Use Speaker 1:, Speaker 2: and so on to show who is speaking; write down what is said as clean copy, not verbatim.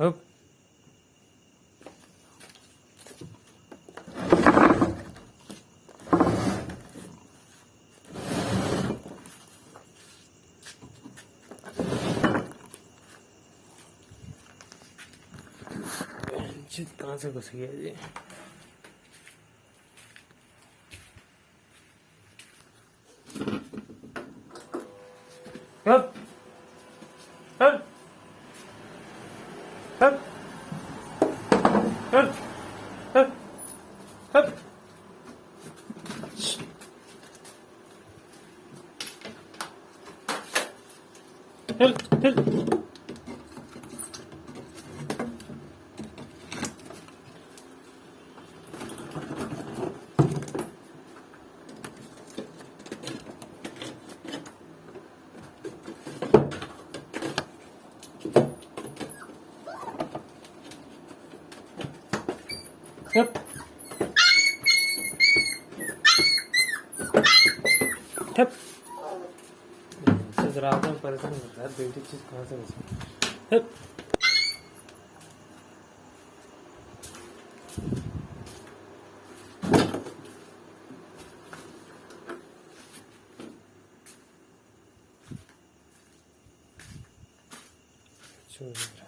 Speaker 1: हप कहाँ से घुस गया जी। हप हप हप हप हप हप हप हप हप हप इनसे रात में परेशान कर रहा है, बेटी चीज कहाँ से घुसी। हप छोड़